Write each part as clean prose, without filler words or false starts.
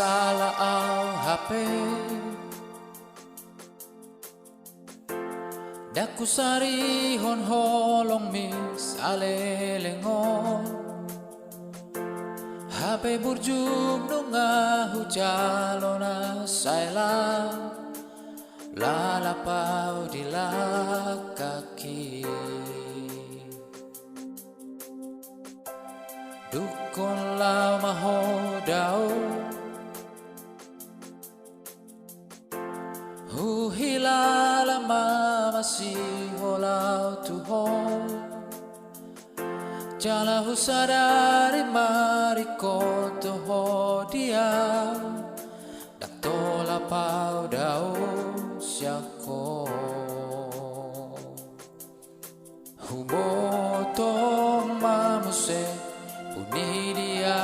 salah au HP daku sari hon holong mis alelengon HP burjum nunga hujalona saila lalapau di kaki dukun lama hodau hila lama masih holau tuho jala husadari mariko tuho dia dak tola pau dau syako huboto mamuse puni dia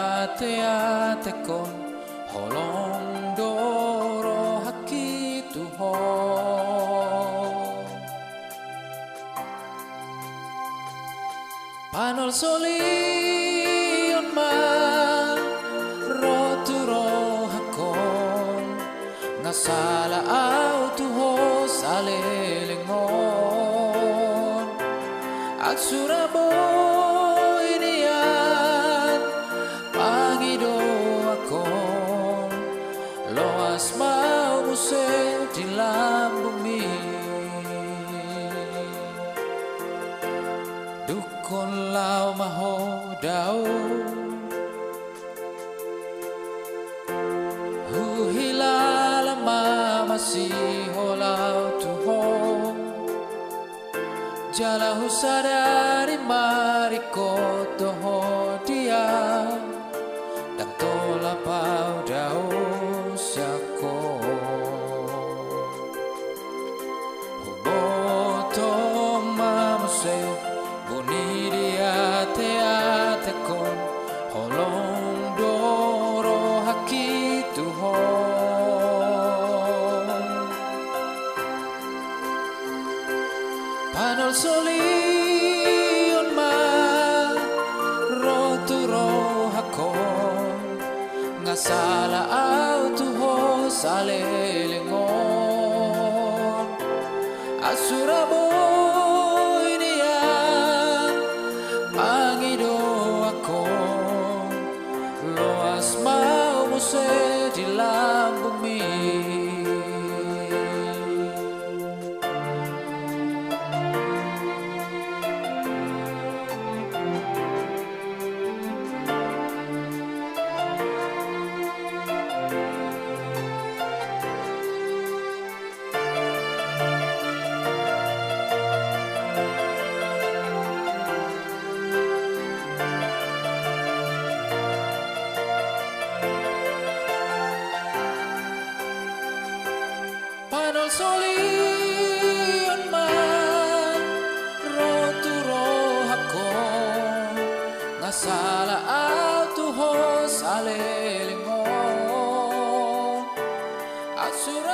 te kon holong doro haki tuho panol solion ma roturo hakon ngasala au tuho salelengon at surabo inian pangido akon loas mau muse di bumi dukun lau maho dau hila lama masih holau tuho jala husadari mariko toho dia dak tola pau dau syako huboto mamuse buni dia te kon holong doro haki tuho panol solion ma roturo hakon ngasala au tuho salelengon asurabo pangido akon loas mau muse di bumi panol solion man roturo hakon ngasala au tuho salelengon asura